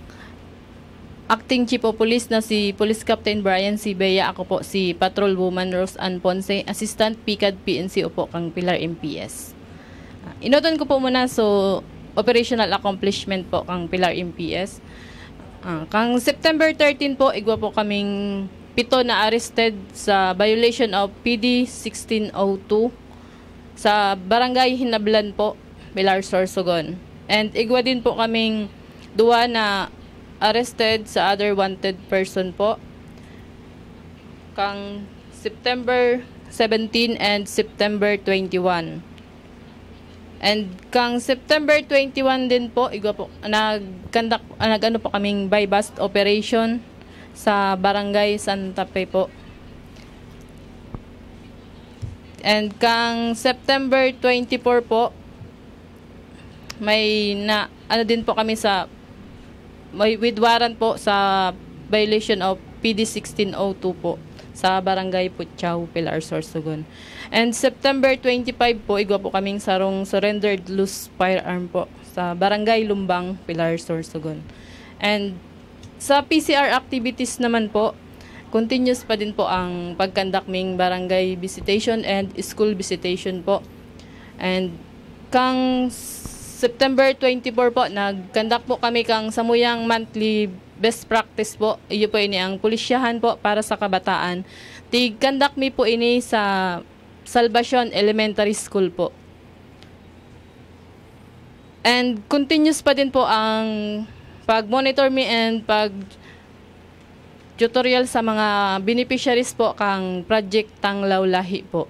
Acting Chief of Police na si Police Captain Brian C. Bea, ako po si Patrolwoman Rose Ann Ponce, Assistant PICAD PNC po kang Pilar MPS. Inoton ko po muna operational accomplishment po kang Pilar MPS. Kang September 13 po, igwa po kaming 7 na arrested sa violation of PD 1602 sa Barangay Hinablan po, Pilar, Sorsogon. And igwa din po kaming 2 na arrested sa other wanted person po kang September 17 and September 21. And kang September 21 din po, igwa po, nag-ano po kaming buy bust operation sa Barangay Santa Fe po. And kang September 24 po, may na ano din po kami sa may with warrant po sa violation of PD 1602 po sa Barangay Putyaw, Pilar, Sorsogon. And September 25 po, igwa po kaming sarong surrendered loose firearm po sa Barangay Lumbang, Pilar, Sorsogon. And sa PCR activities naman po, continuous pa din po ang pagkandakming barangay visitation and school visitation po. And kang September 24 po, nagkandak po kami kang samuyang monthly best practice po. Iyo po ini ang pulisyahan po para sa kabataan. Tigkandak mi po ini sa Salvacion Elementary School po. And continuous pa din po ang pag-monitor mi and tutorial sa mga beneficiaries po kang Project Tanglaw Lahi po.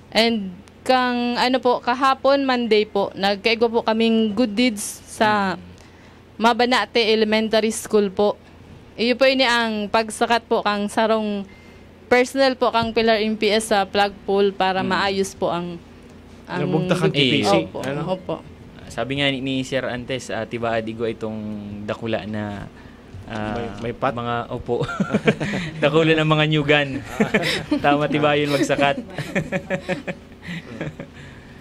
And kang ano po, kahapon Monday po, nagkaigwa po kaming good deeds sa Mabanate Elementary School po. Iyo po ini ang pagsakat po kang sarong personal po kang Pilar MPS sa flagpole para maayos po ang Nabugtakan TPC. Opo, Ano? opo. Sabi nga ni Sir Antes, tibaad igo itong dakula na may pat? mga opo. dakula ng mga new gun. Tama tibayon magsakat.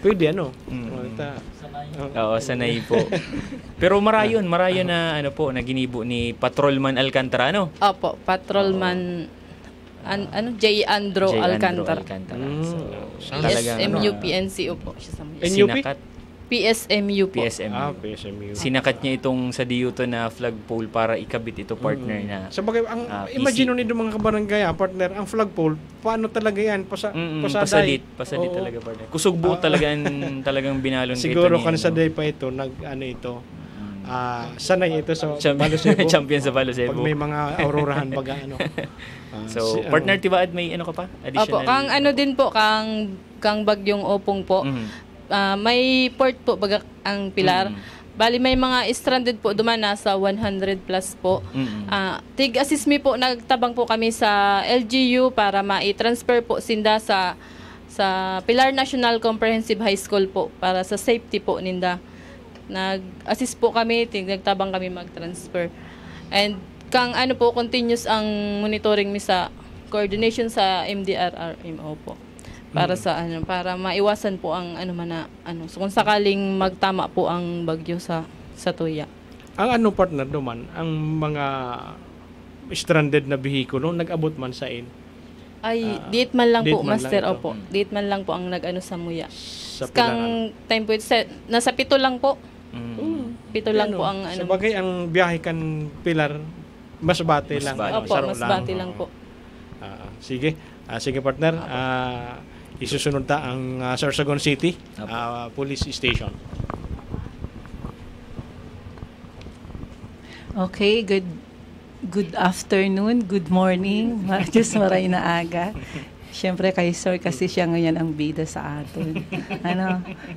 Pwede ano? Oo, sanay po. Pero marayon na ano po, na ginibo ni Patrolman Alcantara, ano? Opo, Patrolman J. Andro Alcantara. So, PSMU PNCO po siya sa mga. NUP? Sinakat, PSMU po. PSMU. PSMU. Sinakat niya itong sa diyuto na flagpole para ikabit ito partner na Sa bagay, imagine nyo nito mga kabarangay, partner, ang flagpole, paano talaga yan? pasadit talaga partner. Kusugbo talagang binalon siguro kito. Kansaday pa ito, sanay ito sa Palo Cebu. Champion sa Palo Cebu. Pag may mga aurorahan baga So, partner Tibaad, may ano ka pa? Additional? Opo, kang ano din po, kang Bagyong Opong po. May port po baga ang Pilar. Bali may mga stranded po duman nasa 100 plus po. Tig-assist me po, nagtabang po kami sa LGU para mai-transfer po sinda sa Pilar National Comprehensive High School po para sa safety po ninda. Nag-assist po kami, nagtabang kami mag-transfer. And kang ano po, continuous ang monitoring mi sa coordination sa MDRRMO po. Para sa para maiwasan po ang so kung sakaling magtama po ang bagyo sa tuya. Ang partner duman, ang mga stranded na bihikulo nag-abot man sa Ay, diit man lang po, man master. lang ito. Opo. Diit man lang po ang sa muya. Sa Kang time po, nasa 7 lang po. 7 lang po ang Sa bagay, ang biyahe kan Pilar, Masbate lang. Opo, Masbate lang po. Sige. Sige partner. Isusunod ta ang Sorsogon City Police Station. Okay, good afternoon, good morning. Just maray na aga. Siyempre kay Sir kasi siya ngayon ang bida sa atin.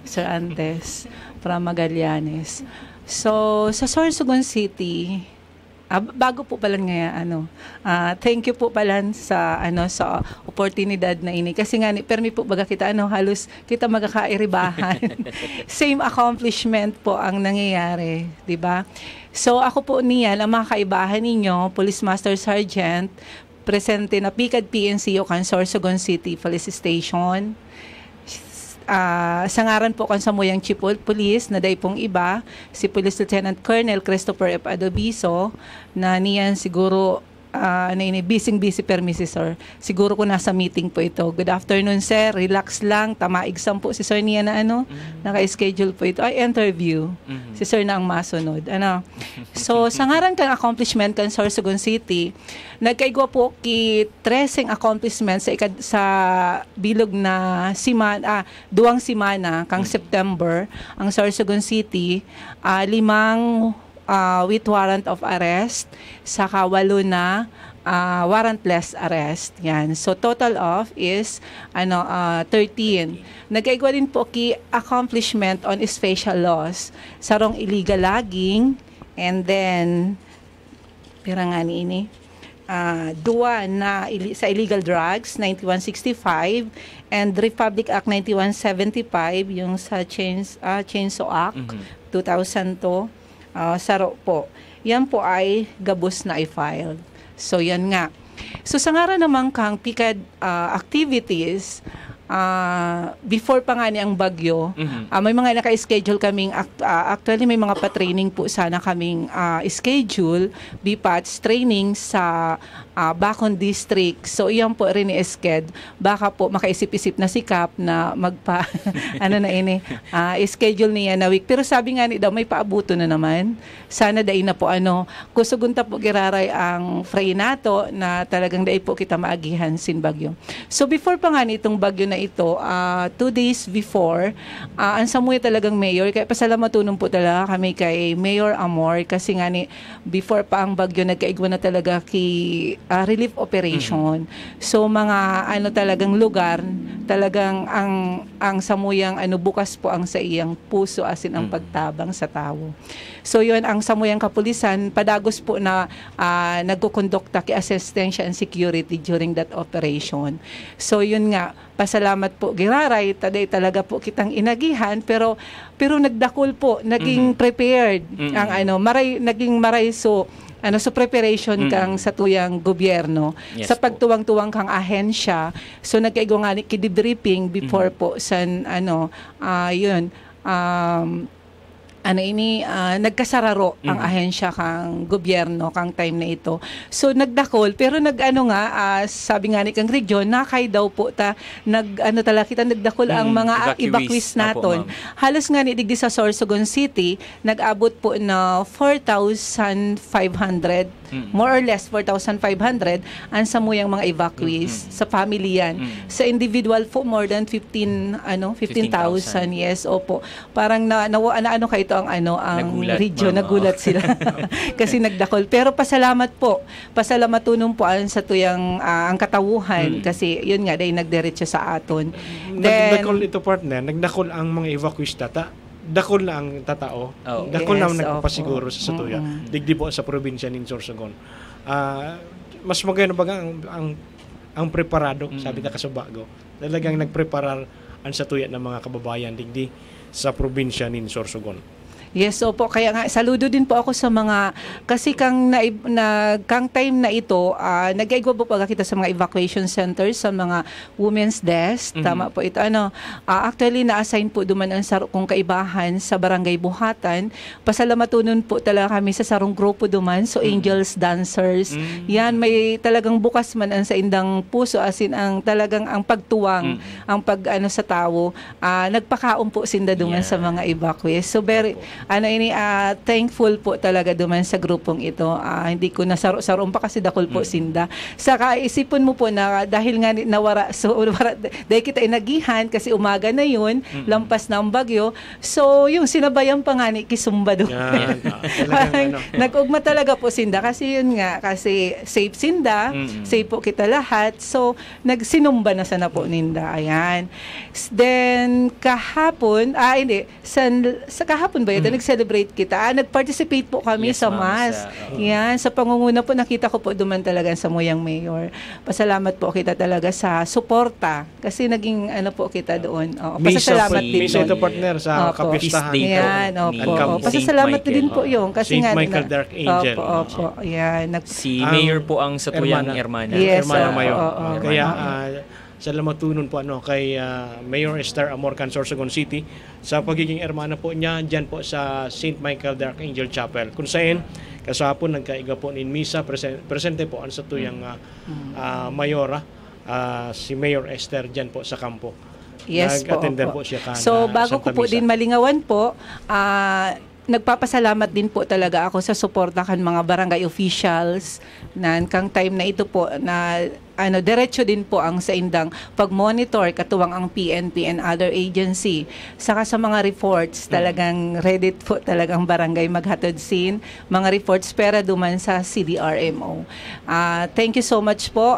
Sir Antes from Magallanes. So, sa Sorsogon City, bago po pala ngayon thank you po pala sa sa oportunidad na ini kasi nga permi po baga kita halos kita magkakairibahan. Same accomplishment po ang nangyayari, di ba? So ako po niya ang mga kaibahan ninyo, Police Master Sergeant, presente na PICAD PNCO kan Sorsogon City Police Station. Sa ngaran po kan sa muyang Chief Police na day pong iba, si Police Lieutenant Colonel Christopher F. Adobiso na niyan siguro busy permi si Sir. Siguro ko nasa meeting po ito. Good afternoon sir, relax lang, tama-exam po si Sir niya na naka-schedule po ito. Ay, interview. Si Sir na ang masunod. So, sa ngaran kang accomplishment kan Sorsogon City, nagkaigwa po ki tracing accomplishment sa bilog na duwang simana kang September ang Sorsogon City, 5 with warrant of arrest, saka 8 na warrantless arrest. Yan. So total of is 13. Nagkaigwa din po ki accomplishment on special laws, sarong illegal logging, and then pirangani ini DUA na sa illegal drugs 9165 and Republic Act 9175 yung sa Chainsaw Act 2002 saro po. Yan po ay gabos na i-file. So yan nga. So sa ngaran naman kang PICAD activities, before pa nga niyang bagyo, may mga naka-schedule kaming, actually may mga pa-training po sana kaming schedule, BPATS training sa Bacon District. So iyan po rin i-schedule. Baka po makaisip-isip na si Cap na schedule niya na week. Pero sabi nga ni daw, may paabuto na naman. Sana dai na po kusugunta po giraray ang fray nato na talagang dai po kita maagihan sin bagyo. So before pa nga nitong bagyo na ito, 2 days before, ang samuya talagang mayor, kaya pasalamatunon po talaga kami kay Mayor Amor kasi nga ni before pa ang bagyo nagkaigwa na talaga relief operation. So mga talagang lugar, talagang ang samuyang bukas po ang sa iyang puso asin ang pagtabang sa tao. So yun ang samuyang kapulisan padagos po na nagkukondukta ki assistance and security during that operation. So yun nga, pasalamat po giraray taday talaga po kitang inagihan pero nagdakol po, naging prepared ang naging maray so preparation kang sa tuyang gobyerno sa pagtuwang-tuwang kang ahensya. So nagkaigo nga ki-debriefing before po san nagkasararo ang ahensya kang gobyerno kang time na ito. So nagdakol pero sabi nga ni kang region nakay daw po kita nagdakol ang mga evacuees naton. Halos nga ni digdi sa Sorsogon City nag-abot po na 4,500 more or less 4,500 ang samuyang mga evacuees sa family yan. Sa individual po more than 15,000 yes opo. Parang kayo ang region nagulat sila kasi nagdakol pero pasalamat tunong po sa tuyang ang katawuhan kasi yun nga dahil nagdiretso sa aton. Nagdakol ito partner, nagdakol ang mga evacuees dakol na ang tatao. Dakol na ang nagpapasiguro sa Satuya. Digdi po sa probinsya ng Sorsogon. Mas maganda ba ang preparado, sabi na kasubago. Talagang nagpreparar ang Satuya ng mga kababayan digdi sa probinsya ng Sorsogon. Yes, opo. Kaya nga, saludo din po ako sa mga, kasi kang time na ito, nag-aigwa po kita sa mga evacuation centers, sa mga women's desk. Tama po ito. Actually, na-assign po duman ang sarong kaibahan sa Barangay Buhatan. Pasalamatunon po talaga kami sa sarong grupo duman, so Angels Dancers. Yan, may talagang bukas man ang sa indang puso, asin ang talagang ang pagtuwang, ang sa tao. Nagpakaon po sinda duman sa mga evacuees. So, very, thankful po talaga duman sa grupong ito. Hindi ko nasaro-saroon pa kasi dakol po sinda. Saka isipon mo po na dahil nga nawara, dahil kita inagihan kasi umaga na yun, lampas na ang bagyo. So, yung sinabayan pa nga ni Kisumba doon. Nag-ugma talaga po sinda kasi yun nga, kasi safe sinda, safe po kita lahat. So, nagsinumba na sana po ninda. Ayan. Then, kahapon, sa kahapon ba yun? Nag-celebrate kita. Nag-participate po kami sa mass. Yan, sa pangunguna po nakita ko po duman talaga sa Muyang Mayor. Pasalamat po kita talaga sa suporta kasi naging po kita doon. Pasasalamat din. Misa ito partner sa kapistahan. Yan, opo. Pasasalamat din po yung kasi St. Michael Dark Angel. Opo. Yan. Si Mayor po ang sa tuyang Hermana. Yes, Hermana Mayor. Kaya salamatunon po kay Mayor Esther Amorcan, Sorsogon City sa pagiging hermana po niya dyan po sa St. Michael Dark Angel Chapel. Kung saan kasapon nagkaiga po in misa, presente po ang sa tuyang mayora, si Mayor Esther dyan po sa kampo. Yes Nag-attender po siya so bago ko po din malingawan po, nagpapasalamat din po talaga ako sa suporta kan mga barangay officials na kang time na ito po na diretso din po ang sa indang pag-monitor katuwang ang PNP and other agency. Saka sa mga reports, talagang ready po talagang barangay maghatod sin mga reports pera duman sa CDRMO. Thank you so much po.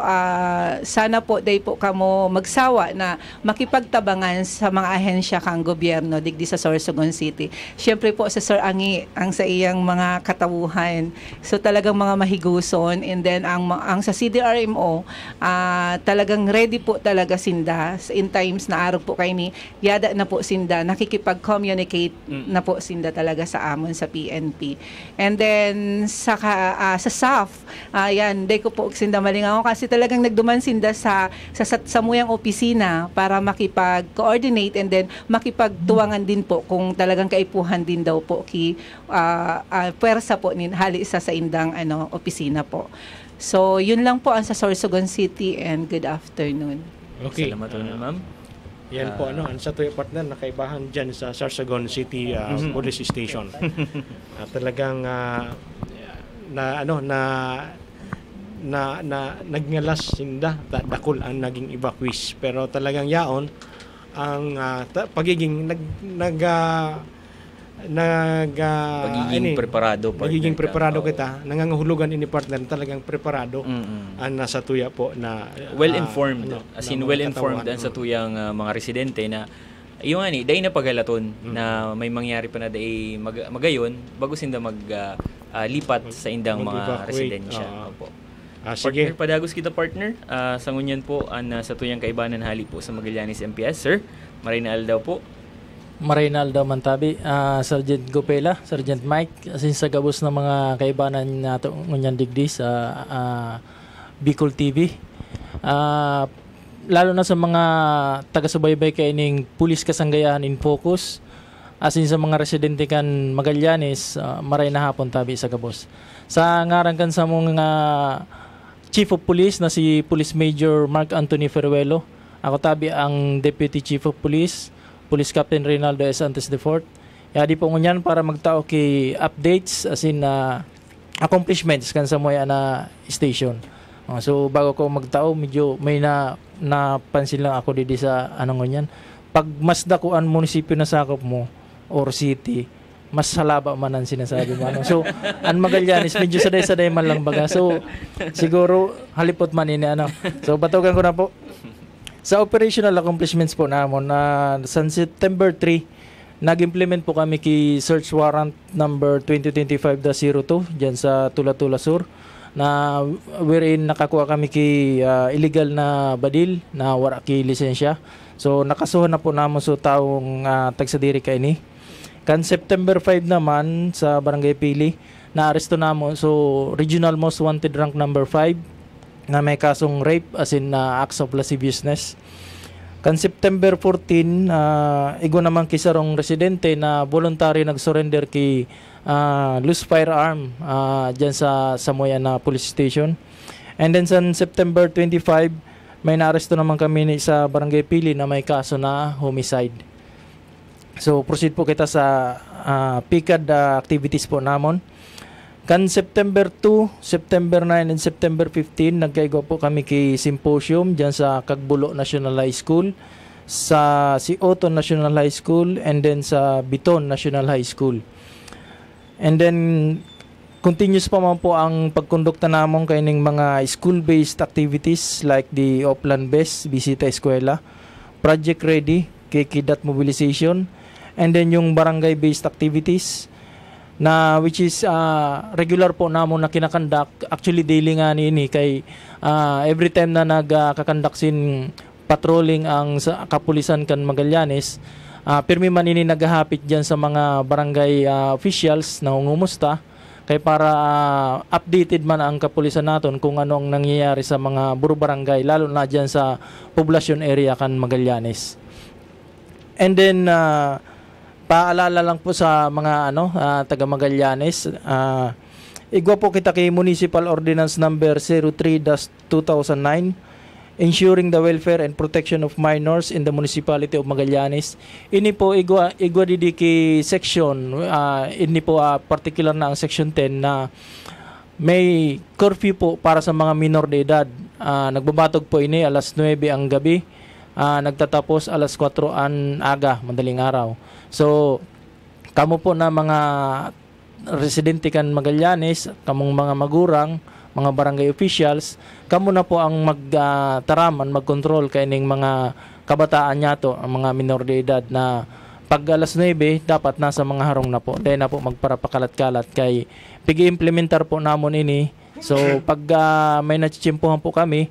Sana po day po kamo magsawa na makipagtabangan sa mga ahensya kang gobyerno digdi sa Sorsogon City. Siyempre po sa Sir Angi ang sa iyang mga katawuhan. So talagang mga mahiguson, and then ang sa CDRMO talagang ready po talaga sinda in times na araw po kay ni yada na po sinda nakikipag-communicate na po sinda talaga sa amon sa PNP. And then sa SAF yan day ko po sinda malingaw kasi talagang nagduman sinda sa muyang opisina para makipag-coordinate and then makipagtuwangan din po kung talagang kaipuhan din daw po ki puwersa po nin hali isa sa indang opisina po. So, yun lang po ang sa Sorsogon City, and good afternoon. Okay. Salamat po ma'am. Yan po ang sa tuyo partner na kaibahan dyan sa Sorsogon City Police Station. Talagang nagngalas sinda dakol ang naging evacuees, pero talagang yaon ang pagiging pagiging preparado partner, pagiging preparado kita nangangahulugan ini partner talagang preparado ang nasa tuya po na well-informed well-informed ang sa tuyang mga residente na yung ani day na paghalaton na may mangyari pa na day magayon bago sinda lipat sa indang mga residensya. Opo. Sige. Partner, padagos kita partner. Sa ngunyan po ang sa tuyang kaibanan hali po sa Magallanes MPS. Sir, Marinal daw po. Marinaldo Mantabi, Sergeant Gopela, Sergeant Mike, asin sa gabos ng mga kaibanan nato ngunyan digdi sa Bicol TV. Lalo na sa mga taga-subaybay kaining Pulis Kasanggayahan in Focus, asin sa mga residente kan Magallanes, maray na hapon tabi sa gabos. Sa ngaran kan sa mga Chief of Police na si Police Major Mark Anthony Ferruelo, ako tabi ang Deputy Chief of Police Police Captain Reynaldo S. Antes IV. Di po ngunyan para magtao ki updates as in accomplishments kan sa moya na station. So bago ko magtao medyo may napansin lang ako didi sa ngunyan. Pag mas dakuan munisipyo na sakop mo or city, mas salaba man ang sinasabi mo. So ang Magallanes medyo saday-saday man lang baga. So siguro halipot man ini So batugan ko na po. Sa operational accomplishments po namon sa September 3, nag-implement po kami ki search warrant number 2025-02 dyan sa Tula-Tula Sur na wherein nakakuha kami ki illegal na badil na wala ki lisensya. So nakasuhan na po namon sa taong tagsadiri kay ni. Kan September 5 naman sa Barangay Pili, na-aresto namon so regional most wanted rank number 5 na may kasong rape as in acts of lasciviousness. Kan September 14, igo naman kisarong residente na voluntary nag-surrender ki loose firearm dyan sa Samoya na police station. And then sa September 25, may naaresto naman kami sa Barangay Pili na may kaso na homicide. So proceed po kita sa PICAD activities po namon. Kan September 2, September 9, and September 15, nagkaigo po kami kay symposium dyan sa Cagbulo National High School, sa Sioton National High School, and then sa Biton National High School. And then, continuous pa man po ang pagkondukta namon kaining mga school-based activities like the Oplan Best, Bisita Eskwela, Project Ready, Kikidat Mobilization, and then yung barangay-based activities, na which is regular po namon na kinakandak actually daily nga ni kay every time na nagkakandak sin patrolling ang sa kapulisan kan Magallanes, pirmi man ini naghahapit diyan sa mga barangay officials na ngumusta kay para updated man ang kapulisan naton kung ano ang nangyayari sa mga buro barangay lalo na diyan sa poblasyon area kan Magallanes. And then paalala lang po sa mga taga Magallanes, igwa po kita kay Municipal Ordinance number 03-2009 ensuring the welfare and protection of minors in the municipality of Magallanes. Ini po igwa didi ki section, ini po particular na ang section 10 na may curfew po para sa mga minor de edad Nagbabatog po ini alas 9 ang gabi. Nagtatapos alas 4 an aga, madaling araw. So, kamo po na mga residente kan Magallanes, kamong mga magurang, mga barangay officials, kamo na po ang magtaraman, magkontrol kaining mga kabataan nyato, ang mga minor de edad na pag alas 9, dapat nasa mga harong na po. Dahil na po magparapakalat-kalat kay pigi-implementar po namon ini. So, pag may natsimpuhan po kami,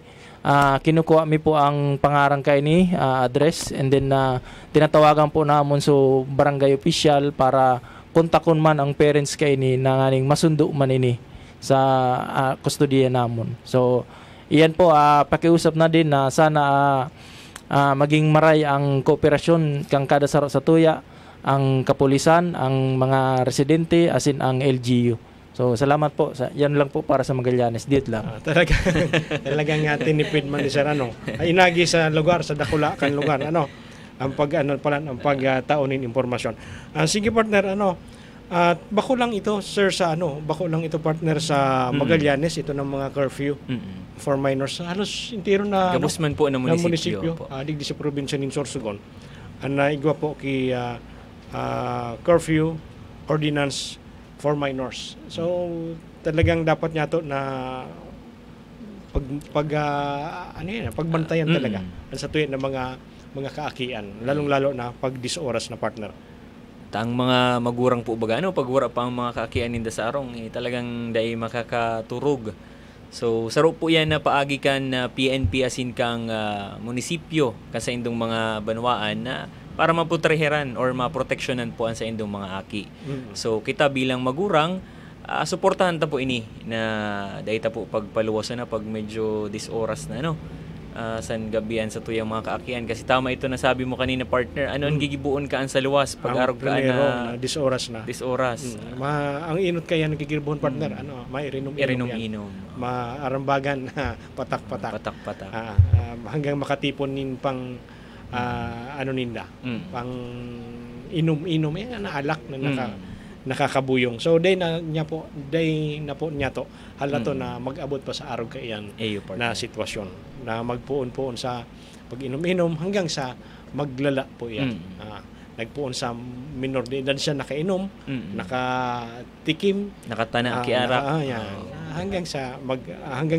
kinukuha mi po ang pangarang kay ni address, and then tinatawagan po namon so barangay official para kontakon man ang parents kay ni na nganing masundo man ini sa kustodiya namon. So iyan po, pakiusap na din na sana maging maray ang kooperasyon kang kada saro sa tuya, ang kapulisan, ang mga residente, asin ang LGU. So, salamat po. Yan lang po para sa Magallanes. Dito lang. Talagang tinipid man ni Sir, inagi sa lugar, sa dakula kan lugar, ang pagtaonin impormasyon. Sige partner, bako lang ito Sir sa bako lang ito partner sa Magallanes, ito ng mga curfew for minors. Halos intiro na gabos man po ng munisipyo. Digdi sa probinsya ng Sorsogon. Igwa po ki curfew ordinance for minors. So talagang dapat niya to na pagbantayan talaga sa tuwid ng mga kaakian, lalong-lalo na pag 10 oras na partner. Ang mga magurang po baga pagwara pa ang mga kaakian ninda sa arong talagang dai makakaturog. So saro po yan na paagi kan PNP asin kang munisipyo kasi indong mga banwaan na para maputreheran or maproteksyonan po ang sa indong mga aki. So kita bilang magurang, suportahan ta po ini na dahil ta po pagpaluwasan na pag medyo 10 oras na san gabian sa tuyang mga kaakian. Kasi tama ito na sabi mo kanina partner, ang gigibuon ka sa luwas pag arog ka na 10 oras na. 10 oras. Ang inot kaya nagigirbuon partner, irinom-inom. Maarambagan na patak-patak. Hanggang makatipon nin pang ninda, pang inom-inom, na alak na nakakabuyong. So day na po niya to halato na mag-abot pa sa araw kayan na sitwasyon na magpuon-puon sa pag-inom-inom hanggang sa maglala po yan. Nagpuon sa minor de edad siya nakainom, nakatikim, nakatana kiara, hanggang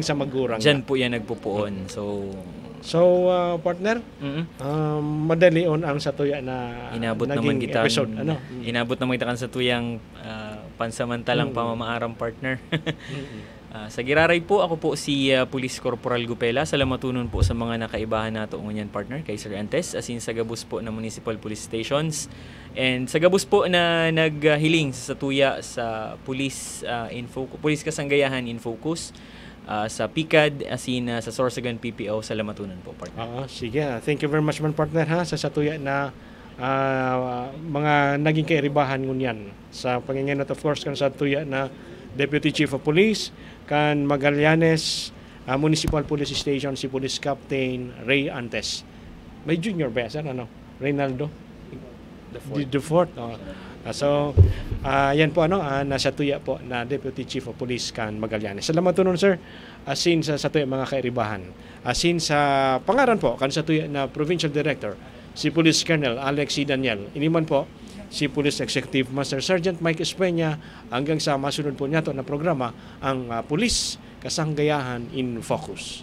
sa magurang. Diyan po yan nagpupuon. So partner, madali on ang sa tuya na inabot naging naman kita episode. Inabot naman kita kan sa tuyang pansamantalang pamamaaram partner. Sa Giraray po, ako po si Police Corporal Gupela. Salamatunon po sa mga nakaibahan nato ngunyan partner kay Sir Antes, asin sa gabos po na Municipal Police Stations. And sa gabos po na naghiling sa tuya sa Police Kasanggayahan in Focus, sa PICAD, asin sa Sorsogon PPO, salamatunan po partner. Sige, thank you very much man partner sa satuya na mga naging kairibahan ngunyan sa panginganat of course kan sa tuya na Deputy Chief of Police kan Magallanes Municipal Police Station, si Police Captain Ray Antes. May junior ba Reynaldo the fourth. So yan po nasa tuya po na Deputy Chief of Police kan Magallanes. Salamat po nun sir. Asin sa tuya mga kairibahan. Asin sa pangaran po kan sa tuya na Provincial Director si Police Colonel Alex C. Daniel. Iniman po si Police Executive Master Sergeant Mike Espeña hanggang sa masunod po niya to na programa ang Police Kasanggayahan in Focus.